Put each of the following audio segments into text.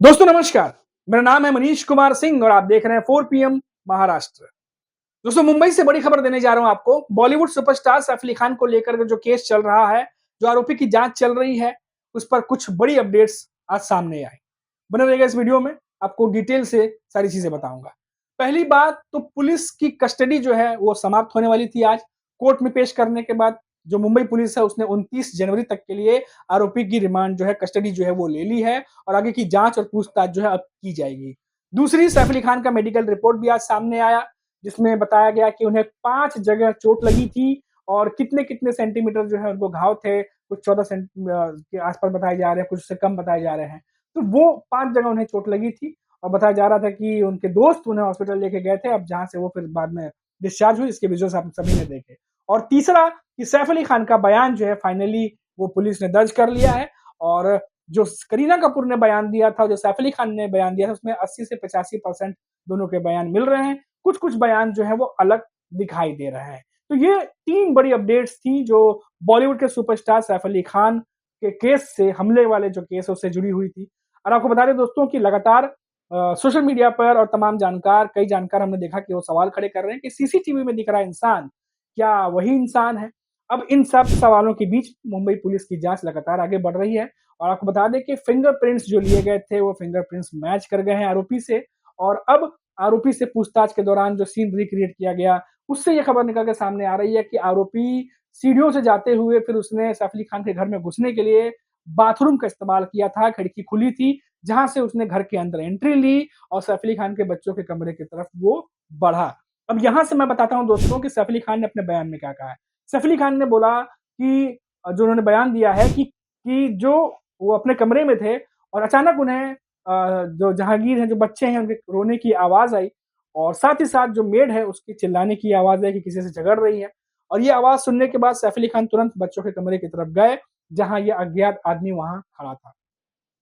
दोस्तों नमस्कार, मेरा नाम है मनीष कुमार सिंह और आप देख रहे हैं 4 पीएम महाराष्ट्र। दोस्तों मुंबई से बड़ी खबर देने जा रहा हूं आपको। बॉलीवुड सुपरस्टार सैफ अली खान को लेकर के जो केस चल रहा है, जो आरोपी की जांच चल रही है, उस पर कुछ बड़ी अपडेट्स आज सामने आई। बने रहिएगा इस वीडियो में, आपको डिटेल से सारी चीजें बताऊंगा। पहली बात तो पुलिस की कस्टडी जो है वो समाप्त होने वाली थी आज। कोर्ट में पेश करने के बाद जो मुंबई पुलिस है उसने 29 जनवरी तक के लिए आरोपी की रिमांड जो है, कस्टडी जो है वो ले ली है और आगे की जांच और पूछताछ जो है अब की जाएगी। दूसरी, सैफ अली खान का मेडिकल रिपोर्ट भी आज सामने आया, जिसमें बताया गया कि उन्हें 5 जगह चोट लगी थी और कितने-कितने सेंटीमीटर जो है उनको घाव थे, कुछ 14 के आस-पास बताए जा रहे हैं, कुछ उससे कम बताए जा रहे हैं। तो वो 5 जगह उन्हें चोट लगी थी और बताया जा रहा था कि उनके दोस्त उन्हें हॉस्पिटल लेके गए थे, अब जहाँ से वो फिर बाद में डिस्चार्ज हुई, इसके विजुअल्स आप सभी ने देखे। और तीसरा कि सैफ अली खान का बयान जो है फाइनली वो पुलिस ने दर्ज कर लिया है और जो करीना कपूर ने बयान दिया था, जो सैफ अली खान ने बयान दिया था, उसमें 80 से 85% दोनों के बयान मिल रहे हैं। कुछ-कुछ बयान जो है वो अलग दिखाई दे रहे हैं। तो ये 3 बड़ी अपडेट्स थी जो बॉलीवुड के सुपरस्टार सैफ अली खान के केस से, हमले वाले जो केस है उससे जुड़ी हुई थी। और आपको बता दें दोस्तों कि लगातार सोशल मीडिया पर और तमाम कई जानकार हमने देखा कि वो सवाल खड़े कर रहे हैं कि सीसीटीवी में दिख रहा इंसान, क्या वही इंसान है? अब इन सब सवालों के बीच मुंबई पुलिस की जाँच लगातार आगे बढ़ रही है और आपको बता दें कि फिंगरप्रिंट्स जो लिए गए थे, वो फिंगरप्रिंट्स मैच कर गए हैं आरोपी से और अब आरोपी से पूछताछ के दौरान जो सीन रिक्रिएट किया गया, उससे ये खबर निकल के सामने आ रही है कि आरोपी सीढ़ियों से जाते हुए फिर उसने सैफ अली खान के घर में घुसने के लिए बाथरूम का इस्तेमाल किया था, खिड़की खुली थी, जहाँ से उसने घर के अंदर एंट्री ली और सैफ अली खान के बच्चों के कमरे की तरफ वो बढ़ा। अब यहाँ से मैं बताता हूँ दोस्तों कि सैफ अली खान ने अपने बयान में क्या कहा है। सैफ अली खान ने बोला कि जो उन्होंने बयान दिया है कि जो वो अपने कमरे में थे और अचानक उन्हें जो जहांगीर हैं, जो बच्चे हैं, उनके रोने की आवाज़ आई और साथ ही साथ जो मेड है, उसकी चिल्लाने की आवाज़ आई कि किसी से झगड़ रही है और ये आवाज़ सुनने के बाद सैफ अली खान तुरंत बच्चों के कमरे की तरफ गए, जहाँ ये अज्ञात आदमी वहाँ खड़ा था।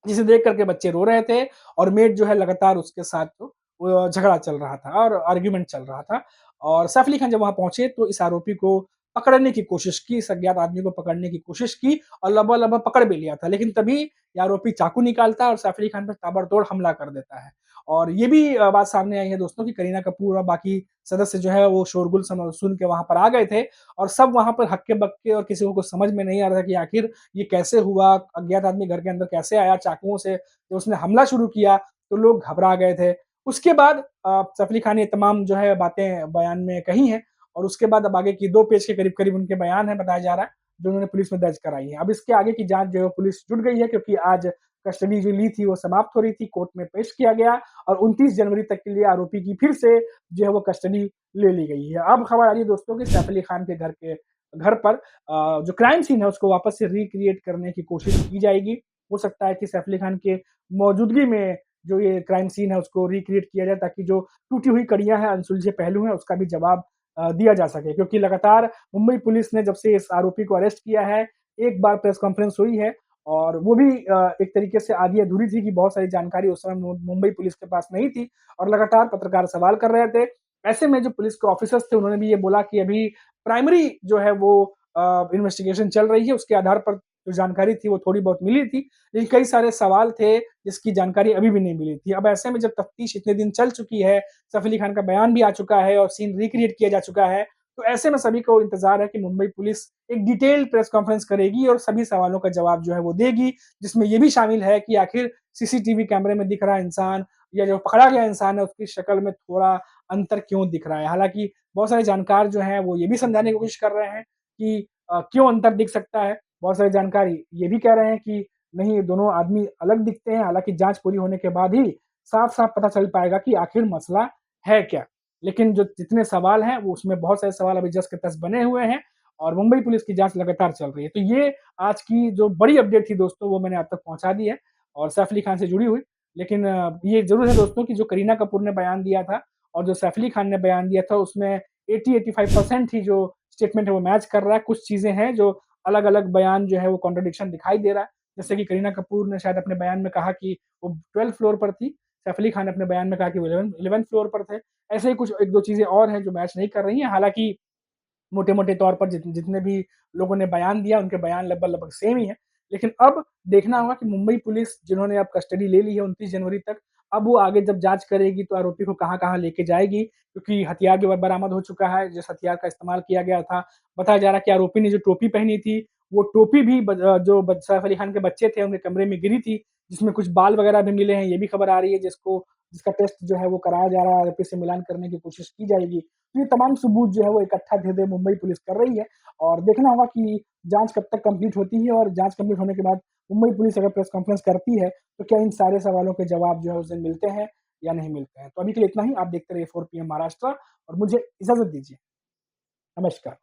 जिसे देख कर के बच्चे रो रहे थे और मेड जो है लगातार उसके साथ तो वो झगड़ा चल रहा था और आर्ग्यूमेंट चल रहा था और सैफ अली खान जब वहाँ पहुँचे तो इस आरोपी को पकड़ने की कोशिश की, इस अज्ञात आदमी को पकड़ने की कोशिश की और लगभग-लगभग पकड़ भी लिया था। लेकिन तभी ये आरोपी चाकू निकालता है और सैफ अली खान पर ताबड़तोड़ हमला कर देता है। और ये भी बात सामने आई है दोस्तों कि करीना कपूर और बाकी सदस्य जो है वो शोरगुल सुन के वहाँ पर आ गए थे और सब वहाँ पर हक्के-बक्के और किसी को कुछ समझ में नहीं आ रहा था कि आखिर ये कैसे हुआ? अज्ञात आदमी घर के अंदर कैसे आया चाकुओं से? जब उसने हमला शुरू किया, तो लोग घबरा गए थे। उसके बाद सैफ अली खान ने तमाम जो है बातें बयान में कही हैं और उसके बाद अब आगे की 2 पेज के करीब-करीब उनके बयान हैं बताया जा रहा है, जो उन्होंने पुलिस में दर्ज कराई है। अब इसके आगे की जाँच जो है पुलिस जुट गई है क्योंकि आज कस्टडी जो ली थी वो समाप्त हो रही थी, कोर्ट में पेश किया गया और 29 जनवरी तक के लिए आरोपी की फिर से जो है वो कस्टडी ले ली गई है। अब खबर आ रही है दोस्तों कि सैफ अली खान के घर पर जो क्राइम सीन है उसको वापस से रिक्रिएट करने की कोशिश की जाएगी। हो सकता है कि सैफ अली खान के मौजूदगी में जो ये क्राइम सीन है उसको रिक्रिएट किया जाए ताकि जो टूटी हुई कड़ियाँ हैं, अनसुलझे पहलू हैं उसका भी जवाब दिया जा सके। क्योंकि लगातार मुंबई पुलिस ने जब से इस आरोपी को अरेस्ट किया है, एक बार प्रेस कॉन्फ्रेंस हुई है और वो भी एक तरीके से आधी-अधूरी थी कि बहुत सारी जानकारी उस समय मुंबई पुलिस के पास नहीं थी और लगातार पत्रकार सवाल कर रहे थे। ऐसे में जो पुलिस के ऑफिसर्स थे उन्होंने भी ये बोला कि अभी प्राइमरी जो है वो इन्वेस्टिगेशन चल रही है, उसके आधार पर जो जानकारी थी वो थोड़ी बहुत मिली थी, लेकिन कई सारे सवाल थे जिसकी जानकारी अभी भी नहीं मिली थी। अब ऐसे में जब तफ्तीश इतने दिन चल चुकी है, सैफ अली खान का बयान भी आ चुका है और सीन रिक्रिएट किया जा चुका है, तो ऐसे में सभी को इंतज़ार है कि मुंबई पुलिस एक डिटेल्ड प्रेस कॉन्फ्रेंस करेगी और सभी सवालों का जवाब जो है वो देगी, जिसमें ये भी शामिल है कि आखिर सीसीटीवी कैमरे में दिख रहा इंसान या जो पकड़ा गया इंसान है उसकी शक्ल में थोड़ा अंतर क्यों दिख रहा है। हालाँकि बहुत सारे जानकार जो हैं वो ये भी समझाने की कोशिश कर रहे हैं कि क्यों अंतर दिख सकता है। बहुत सारे जानकारी ये भी कह रहे हैं कि नहीं, ये दोनों आदमी अलग दिखते हैं, हालाँकि जाँच पूरी होने के बाद ही साफ-साफ पता चल पाएगा कि आखिर मसला है क्या? लेकिन जो जितने सवाल हैं वो उसमें बहुत सारे सवाल अभी जस के तस बने हुए हैं और मुंबई पुलिस की जाँच लगातार चल रही है। तो ये आज की जो बड़ी अपडेट थी दोस्तों वो मैंने आप तक पहुँचा दी है और सैफ अली खान से जुड़ी हुई। लेकिन ये ज़रूर है दोस्तों कि जो करीना कपूर ने बयान दिया था और जो सैफ अली खान ने बयान दिया था उसमें 80-85% ही जो स्टेटमेंट है वो मैच कर रहा है। कुछ चीज़ें हैं जो अलग-अलग बयान जो है वो कॉन्ट्रडिक्शन दिखाई दे रहा है। जैसे कि करीना कपूर ने शायद अपने बयान में कहा कि वो 12th फ्लोर पर थी, सैफ अली खान ने अपने बयान में कहा कि वो 11th फ्लोर पर थे। ऐसे ही कुछ 1-2 चीज़ें और हैं जो मैच नहीं कर रही हैं। हालाँकि मोटे-मोटे तौर पर जितने भी लोगों ने बयान दिया, उनके बयान लगभग-लगभग सेम ही हैं। लेकिन अब देखना होगा कि मुंबई पुलिस जिन्होंने अब कस्टडी ले ली है 29 जनवरी तक, अब वो आगे जब जाँच करेगी तो आरोपी को कहाँ-कहाँ लेके जाएगी, क्योंकि हथियार भी बरामद हो चुका है, जिस हथियार का इस्तेमाल किया गया था। बताया जा रहा है कि आरोपी ने जो टोपी पहनी थी, वो टोपी भी जो सैफ अली खान के बच्चे थे, उनके कमरे में गिरी थी, जिसमें कुछ बाल वगैरह भी मिले हैं, ये भी खबर आ रही है जिसका टेस्ट जो है वो कराया जा रहा है, आरोपी से मिलान करने की कोशिश की जाएगी। तो ये तमाम सबूत जो है वो इकट्ठा धीरे-धीरे मुंबई पुलिस कर रही है और देखना होगा कि जाँच कब तक कंप्लीट होती है और जाँच कंप्लीट होने के बाद मुंबई पुलिस अगर प्रेस कॉन्फ्रेंस करती है, तो क्या इन सारे सवालों के जवाब जो है उस दिन मिलते हैं या नहीं मिलते हैं। तो अभी के लिए इतना ही, आप देखते रहिए 4 पीएम महाराष्ट्र और मुझे इजाज़त दीजिए। नमस्कार।